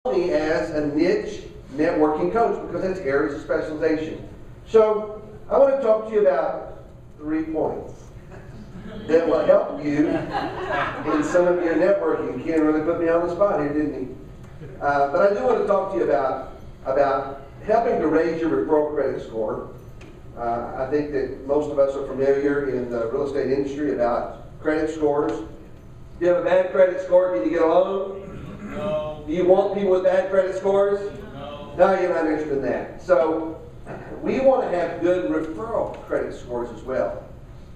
me as a niche networking coach because that's areas of specialization. So I want to talk to you about 3 points that will help you in some of your networking. Ken really put me on the spot here, didn't he? But I do want to talk to you about helping to raise your referral credit score. I think that most of us are familiar in the real estate industry about credit scores. Do you have a bad credit score? Can you get a loan? No. Do you want people with bad credit scores? No. No, you're not interested in that. So we want to have good referral credit scores as well.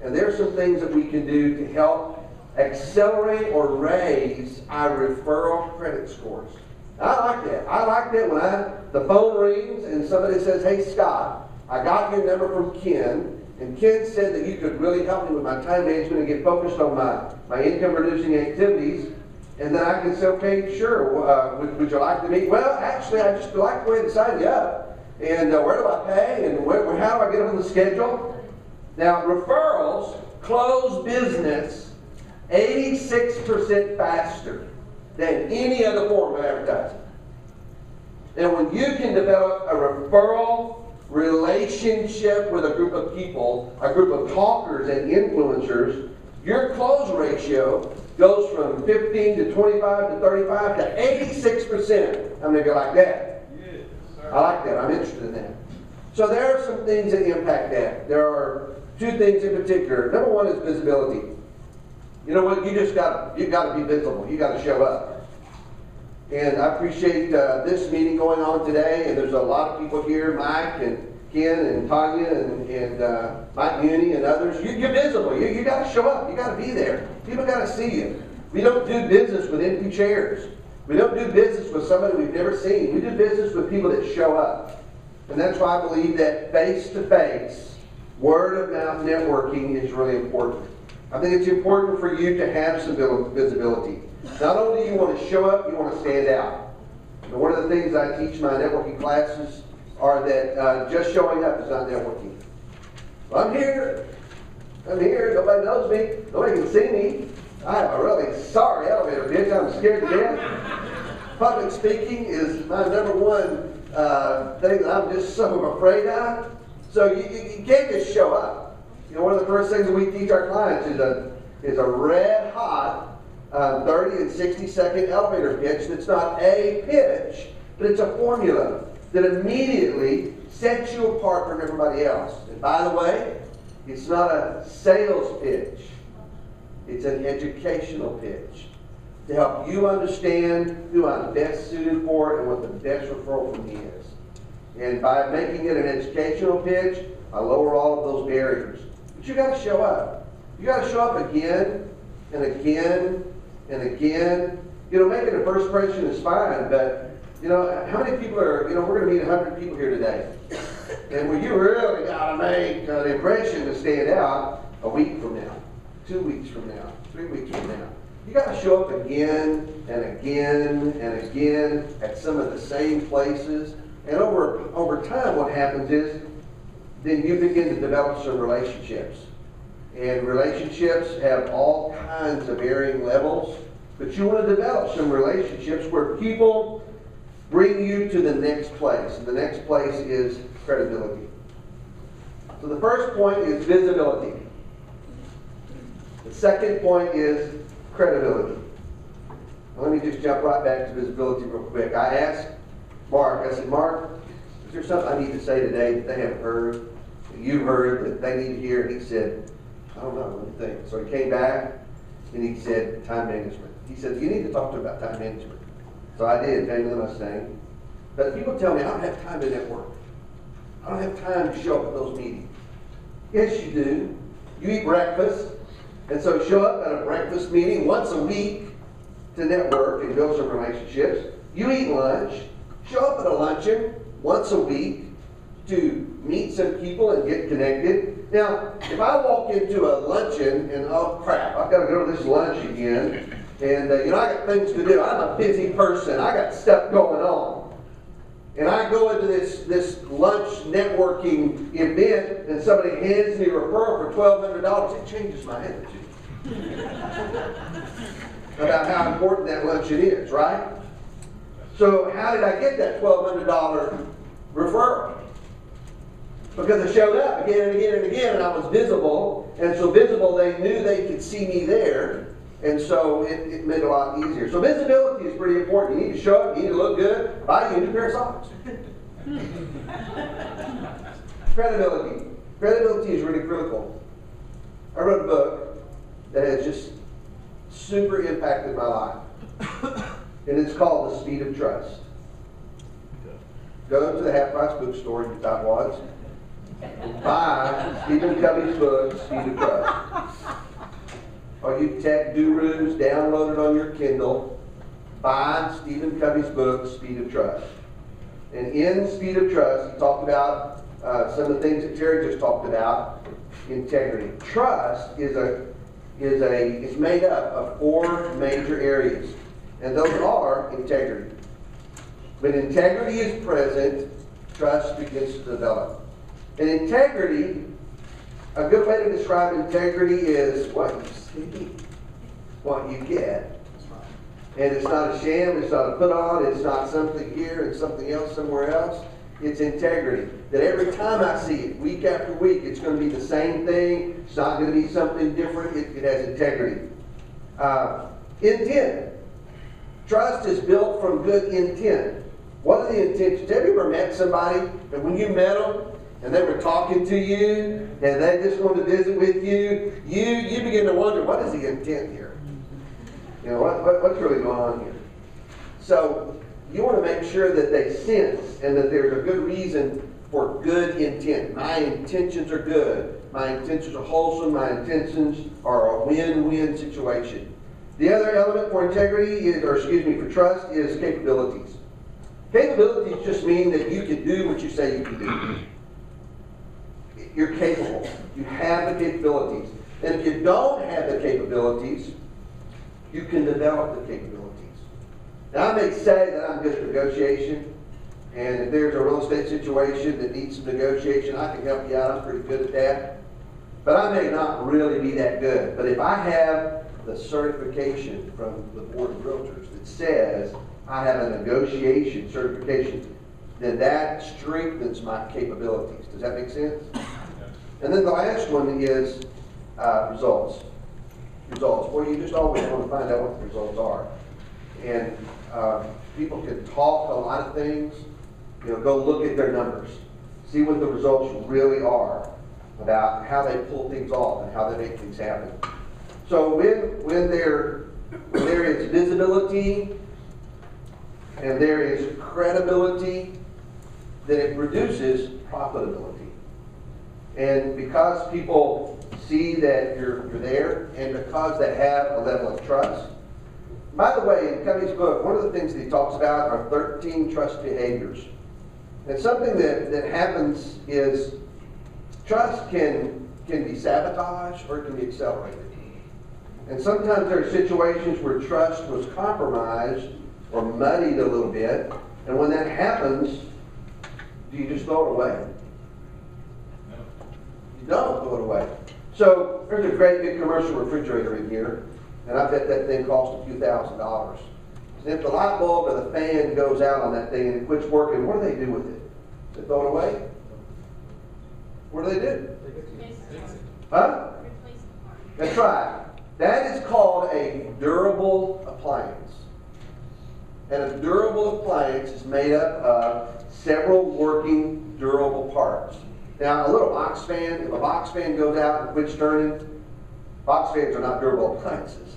And there are some things that we can do to help accelerate or raise our referral credit scores. I like that. I like that when the phone rings and somebody says, "Hey Scott, I got your number from Ken, and Ken said that you could really help me with my time management and get focused on my income producing activities." And then I can say, "Okay, sure, would you like to meet?" "Well, actually, I just would like to go ahead and sign you up. And where do I pay? And how do I get on the schedule?" Now, referrals close business 86% faster than any other form of advertising. And when you can develop a referral relationship with a group of people, a group of talkers and influencers, your close ratio goes from 15 to 25 to 35 to 86%. How many of you like that? Yes, sir. I like that. I'm interested in that. So there are some things that impact that. There are 2 things in particular. Number 1 is visibility. You know what? You got to be visible. You got to show up. And I appreciate this meeting going on today. And there's a lot of people here, Mike and Ken and Tanya and Mike Muni and others. You're visible. You got to show up. You got to be there. People got to see you. We don't do business with empty chairs. We don't do business with somebody we've never seen. We do business with people that show up. And that's why I believe that face-to-face, word-of-mouth networking is really important. I think it's important for you to have some visibility. Not only do you want to show up, you want to stand out. And one of the things I teach my networking classes are that just showing up is not networking. Well, I'm here. Nobody knows me. Nobody can see me. I have a really sorry elevator pitch. I'm scared to death. Public speaking is my number 1 thing that I'm just so afraid of. So you can't just show up. You know, one of the first things that we teach our clients is a red hot 30 and 60 second elevator pitch that's not a pitch, but it's a formula that immediately sets you apart from everybody else. And by the way, it's not a sales pitch. It's an educational pitch to help you understand who I'm best suited for and what the best referral for me is. And by making it an educational pitch, I lower all of those barriers. But you got to show up. You got to show up again and again and again. You know, making a first impression is fine, but you know, how many people are, you know, we're going to meet 100 people here today. And when you really got to make an impression to stand out a week from now, 2 weeks from now, 3 weeks from now, you got to show up again and again and again at some of the same places. And over time, what happens is then you begin to develop some relationships. And relationships have all kinds of varying levels. But you want to develop some relationships where people bring you to the next place. And the next place is credibility. So the first point is visibility. The second point is credibility. Now, let me just jump right back to visibility real quick. I asked Mark, I said, "Mark, is there something I need to say today that they haven't heard, that you've heard, that they need to hear?" And he said, "I don't know, what do you think?" So he came back and he said, "Time management." He said, "You need to talk to them about time management." So I did, Family Mustang. But people tell me, "I don't have time to network. I don't have time to show up at those meetings." Yes, you do. You eat breakfast. And so show up at a breakfast meeting once a week to network and build some relationships. You eat lunch. Show up at a luncheon once a week to meet some people and get connected. Now, if I walk into a luncheon and, oh crap, I've got to go to this lunch again, and you know, I got things to do. I'm a busy person. I got stuff going on. And I go into this lunch networking event and somebody hands me a referral for $1,200, it changes my attitude about how important that luncheon is, right? So how did I get that $1,200 referral? Because I showed up again and again and again, and I was visible. And so visible, they knew they could see me there. And so it made it a lot easier. So visibility is pretty important. You need to show up, you need to look good, buy you a new pair of socks. Credibility. Credibility is really critical. I wrote a book that has just super impacted my life. And it's called The Speed of Trust. Go to the half-price bookstore, you thought was, and buy Stephen Covey's book, Speed of Trust. Or you tech gurus, download it on your Kindle, buy Stephen Covey's book, Speed of Trust. And in Speed of Trust, he talked about some of the things that Terry just talked about. Integrity. Trust is made up of 4 major areas, and those are integrity. When integrity is present, trust begins to develop. And integrity, a good way to describe integrity is what you see, what you get. And it's not a sham, it's not a put on, it's not something here and something else somewhere else. It's integrity. That every time I see it, week after week, it's going to be the same thing. It's not going to be something different. It has integrity. Intent. Trust is built from good intent. What are the intentions? Have you ever met somebody and when you met them and they were talking to you and they just wanted to visit with you, you begin to wonder, what is the intent here? You know, what's really going on here? So you want to make sure that they sense and that there's a good reason for good intent. My intentions are good. My intentions are wholesome. My intentions are a win-win situation. The other element for integrity is, for trust is capabilities. Capabilities just mean that you can do what you say you can do. You're capable. You have the capabilities. And if you don't have the capabilities, you can develop the capabilities. Now, I may say that I'm good at negotiation, and if there's a real estate situation that needs some negotiation, I can help you out. I'm pretty good at that. But I may not really be that good. But if I have the certification from the Board of Realtors that says I have a negotiation certification, then that strengthens my capabilities. Does that make sense? And then the last one is results. Results. Well, you just always want to find out what the results are. And people can talk a lot of things. Go look at their numbers. See what the results really are about how they pull things off and how they make things happen. So when there is visibility and there is credibility, then it produces profitability. And because people see that you're there, and because they have a level of trust. By the way, in Covey's book, one of the things that he talks about are 13 trust behaviors. And something that happens is trust can be sabotaged or it can be accelerated. And sometimes there are situations where trust was compromised or muddied a little bit. And when that happens, do you just throw it away? No. You don't throw it away. So there's a great big commercial refrigerator in here, and I bet that thing costs a few $1,000s. And if the light bulb or the fan goes out on that thing and it quits working, what do they do with it? They throw it away? What do they do? Huh? That's right. That is called a durable appliance. And a durable appliance is made up of several working durable parts. Now, a little box fan, if a box fan goes out and quits turning, box fans are not durable appliances.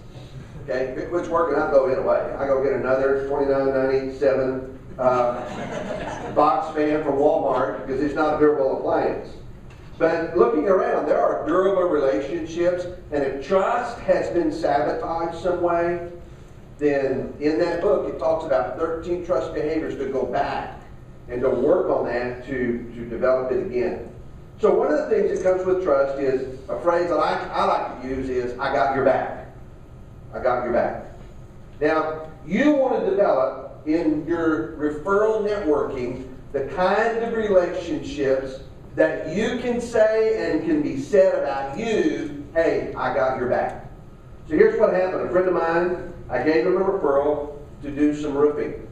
Okay? If it quits working, I throw it away. I go get another $29.97 box fan from Walmart because it's not a durable appliance. But looking around, there are durable relationships, and if trust has been sabotaged some way, then in that book it talks about 13 trust behaviors to go back and to work on that to develop it again. So one of the things that comes with trust is a phrase that I like to use is, I got your back. I got your back. Now, you want to develop in your referral networking the kind of relationships that you can say and can be said about you, hey, I got your back. So here's what happened. A friend of mine, I gave him a referral to do some roofing.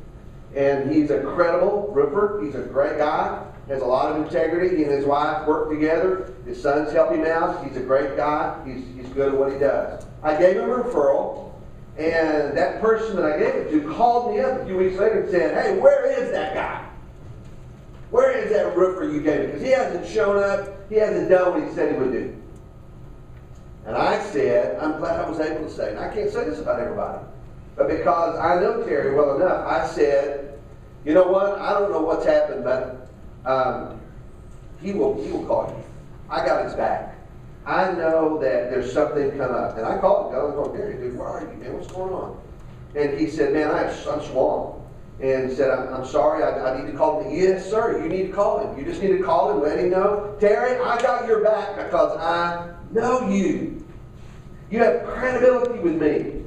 And he's a credible roofer. He's a great guy. Has a lot of integrity. He and his wife work together. His sons help him out. He's a great guy. He's good at what he does. I gave him a referral, and that person that I gave it to called me up a few weeks later and said, hey, where is that guy? Where is that roofer you gave me? Because he hasn't shown up. He hasn't done what he said he would do. And I said, I'm glad I was able to say, and I can't say this about everybody, but because I know Terry well enough, I said, you know what? I don't know what's happened, but he will call you. I got his back. I know that there's something come up. And I called him. I was Terry, dude, where are you, man? What's going on? And he said, man, I'm swamped. And he said, I'm sorry, I need to call him. Yes, sir, you need to call him. You just need to call him, let him know. Terry, I got your back because I know you. You have credibility with me.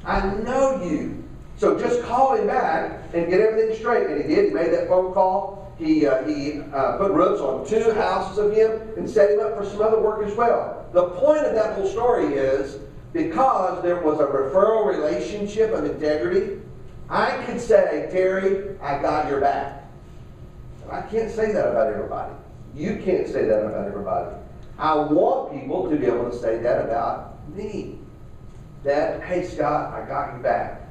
I know you. So just call him back and get everything straight. And he did. He made that phone call. He put roofs on 2 houses of him and set him up for some other work as well. The point of that whole story is because there was a referral relationship of integrity, I could say, Terry, I got your back. I can't say that about everybody. You can't say that about everybody. I want people to be able to say that about me. That, hey, Scott, I got your back.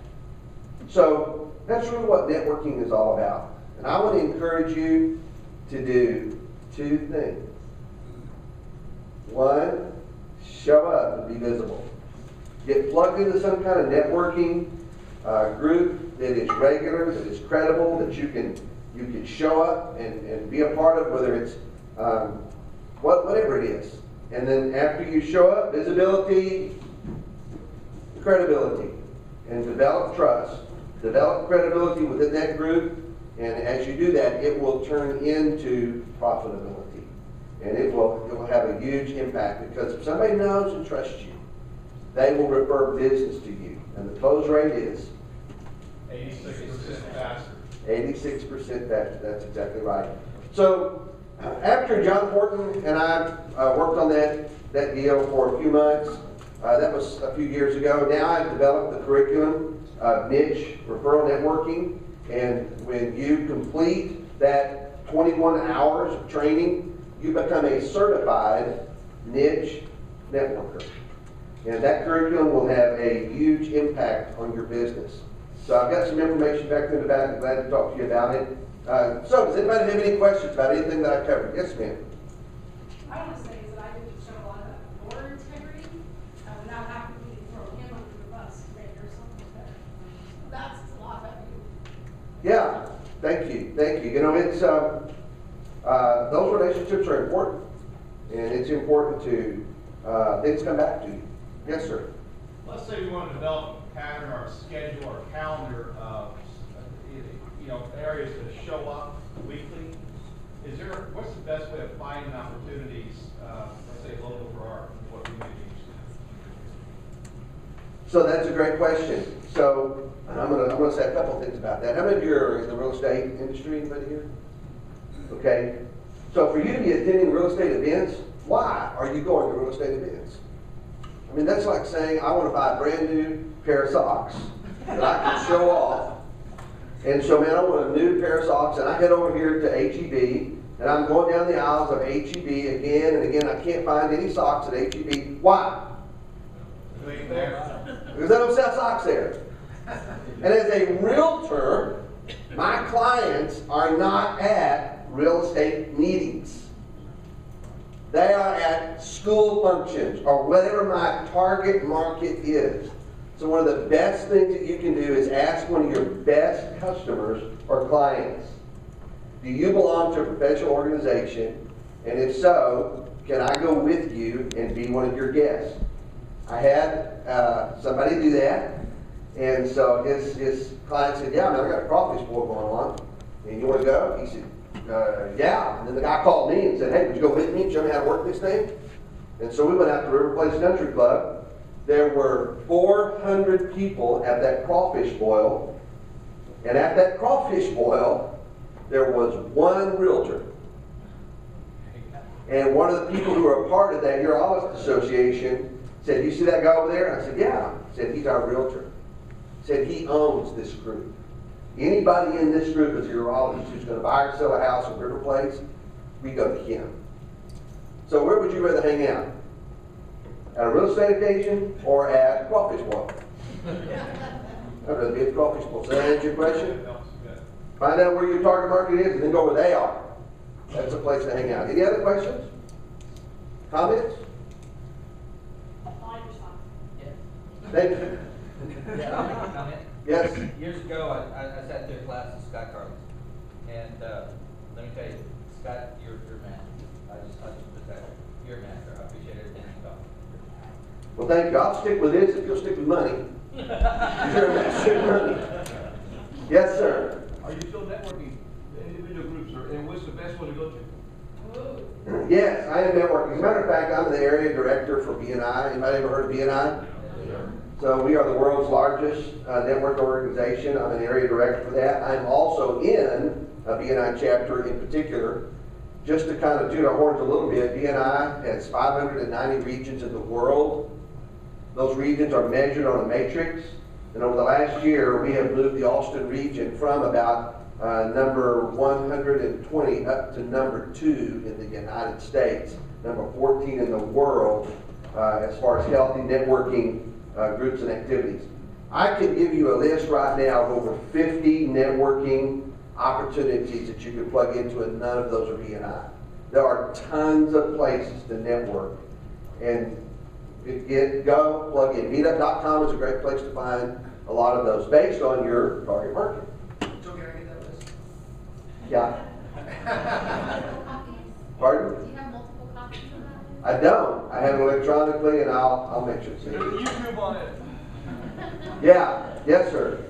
So that's really what networking is all about. And I want to encourage you to do 2 things. 1, show up and be visible. Get plugged into some kind of networking group that is regular, that is credible, that you can show up and be a part of, whether it's whatever it is. And then after you show up, visibility, credibility, and develop trust. Develop credibility within that group, and as you do that, it will turn into profitability. And it will have a huge impact, because if somebody knows and trusts you, they will refer business to you. And the close rate is 86% faster. 86% faster. That's exactly right. So after John Horton and I worked on that deal for a few months, that was a few years ago. Now I've developed the curriculum, niche referral networking, and when you complete that 21 hours of training, you become a certified niche networker. And that curriculum will have a huge impact on your business. So I've got some information back in the back. I'm glad to talk to you about it. So does anybody have any questions about anything that I covered? Yes, ma'am. I want to say is that I didn't show a lot of your integrity without having to throw him under the bus to make yourself better. That's a lot that you. Yeah, thank you, thank you. You know, it's those relationships are important, and it's important to things come back to you. Yes, sir. Let's say we want to develop a pattern or a schedule or a calendar of areas to show up weekly. What's the best way of finding opportunities, let's say local for what we may be? So that's a great question. So I'm gonna say a couple things about that. How many of you are in the real estate industry? Anybody here? Okay. So for you to be attending real estate events, why are you going to real estate events? I mean, that's like saying I want to buy a brand new pair of socks that I can show off. And so, man, I want a new pair of socks, and I head over here to H-E-B, and I'm going down the aisles of H-E-B again and again. I can't find any socks at H-E-B. Why? Because they don't sell socks there. And as a realtor, my clients are not at real estate meetings. They are at school functions or whatever my target market is. So one of the best things that you can do is ask one of your best customers or clients, do you belong to a professional organization? And if so, can I go with you and be one of your guests? I had somebody do that. And so his client said, yeah, man, I got a crawfish boil going on. And you want to go? He said, yeah. And then the guy called me and said, hey, would you go with me and show me how to work this thing? And so we went out to River Place Country Club. There were 400 people at that crawfish boil. And at that crawfish boil, there was one realtor. And one of the people who were a part of that urologist association said, you see that guy over there? I said, yeah. He said, he's our realtor. He said, he owns this group. Anybody in this group is a urologist who's going to buy or sell a house in River Place, we go to him. So where would you rather hang out? At a real estate occasion or at Crawfish Bowl? I'd rather be at the Crawfish Bowl. Does that answer your question? Find out where your target market is and then go where they are. That's a place to hang out. Any other questions? Comments? Thank you. Yeah, I'll make a comment. Yes? Years ago, I sat through a class with Scott Carley. And let me tell you, Scott, you're master. I just put that, you're a master. I appreciate everything you taught. Well, thank you. I'll stick with this if you'll stick with money. You're a master of money. Yes, sir. Are you still networking individual groups, and what's the best one to go to? Yes, I am networking. As a matter of fact, I'm the area director for BNI. Anybody ever heard of BNI? So we are the world's largest network organization. I'm an area director for that. I'm also in a BNI chapter in particular. Just to kind of toot our horns a little bit, BNI has 590 regions in the world. Those regions are measured on a matrix. And over the last year, we have moved the Austin region from about number 120 up to number 2 in the United States, number 14 in the world as far as healthy networking groups and activities. I can give you a list right now of over 50 networking opportunities that you can plug into, and none of those are BNI. There are tons of places to network. And go, plug in. Meetup.com is a great place to find a lot of those based on your target market. So can I get that list? Yeah. Multiple copies? Pardon? Do you have multiple copies of that? I don't. I have it electronically, and I'll make sure to see it. There's YouTube on it. Yeah. Yes, sir.